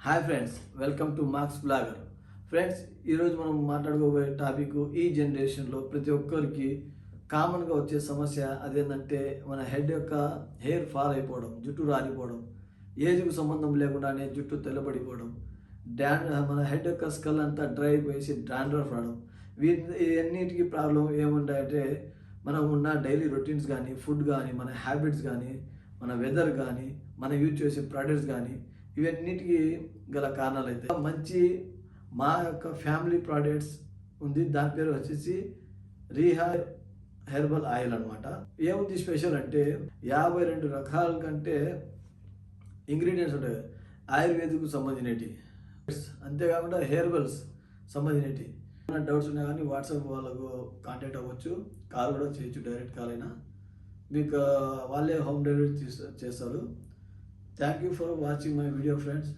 Hi friends, welcome to marks blogger. Friends, ఈరోజు మనం మాట్లాడుకోబోయే topic ఈ జనరేషన్లో ప్రతి ఒక్కరికి కామన్గా వచ్చే సమస్య అదేంటంటే మన హెడ్ యొక్క హెయిర్ ఫాల్ అయిపోవడం, జుట్టు రాలిపోవడం, ఏజ్కు సంబంధం లేకుండానే జుట్టు తెల్లబడిపోవడం, మన హెడ్ యొక్క స్కల్ అంతా డ్రై అయిపోయేసి డాండ్రఫ్ రావడం. ఇవన్నిటికీ ప్రాబ్లం ఏముంటాయంటే మనం ఉన్న డైలీ రొటీన్స్ కానీ, ఫుడ్ కానీ, మన హ్యాబిట్స్ కానీ, మన వెదర్ కానీ, మనం యూజ్ చేసే ప్రొడక్ట్స్ కానీ, ఇవన్నిటికీ గల కారణాలు అయితే మంచి మా యొక్క ఫ్యామిలీ ప్రోడక్ట్స్ ఉంది. దాని పేరు వచ్చేసి రీహార్ హెర్బల్ ఆయిల్ అనమాట. ఏముంది స్పెషల్ అంటే 52 రకాల కంటే ఇంగ్రీడియంట్స్ ఉంటాయి ఆయుర్వేదిక్ సంబంధించినవి, అంతేకాకుండా హెర్బల్స్ సంబంధించినవి. ఏమైనా డౌట్స్ ఉన్నా కానీ వాట్సాప్ వాళ్ళకు కాంటాక్ట్ అవ్వచ్చు, కాల్ కూడా చేయొచ్చు, డైరెక్ట్ కాల్ అయినా మీకు వాళ్ళే హోమ్ డెలివరీ చేస్తారు. Thank you for watching my video friends.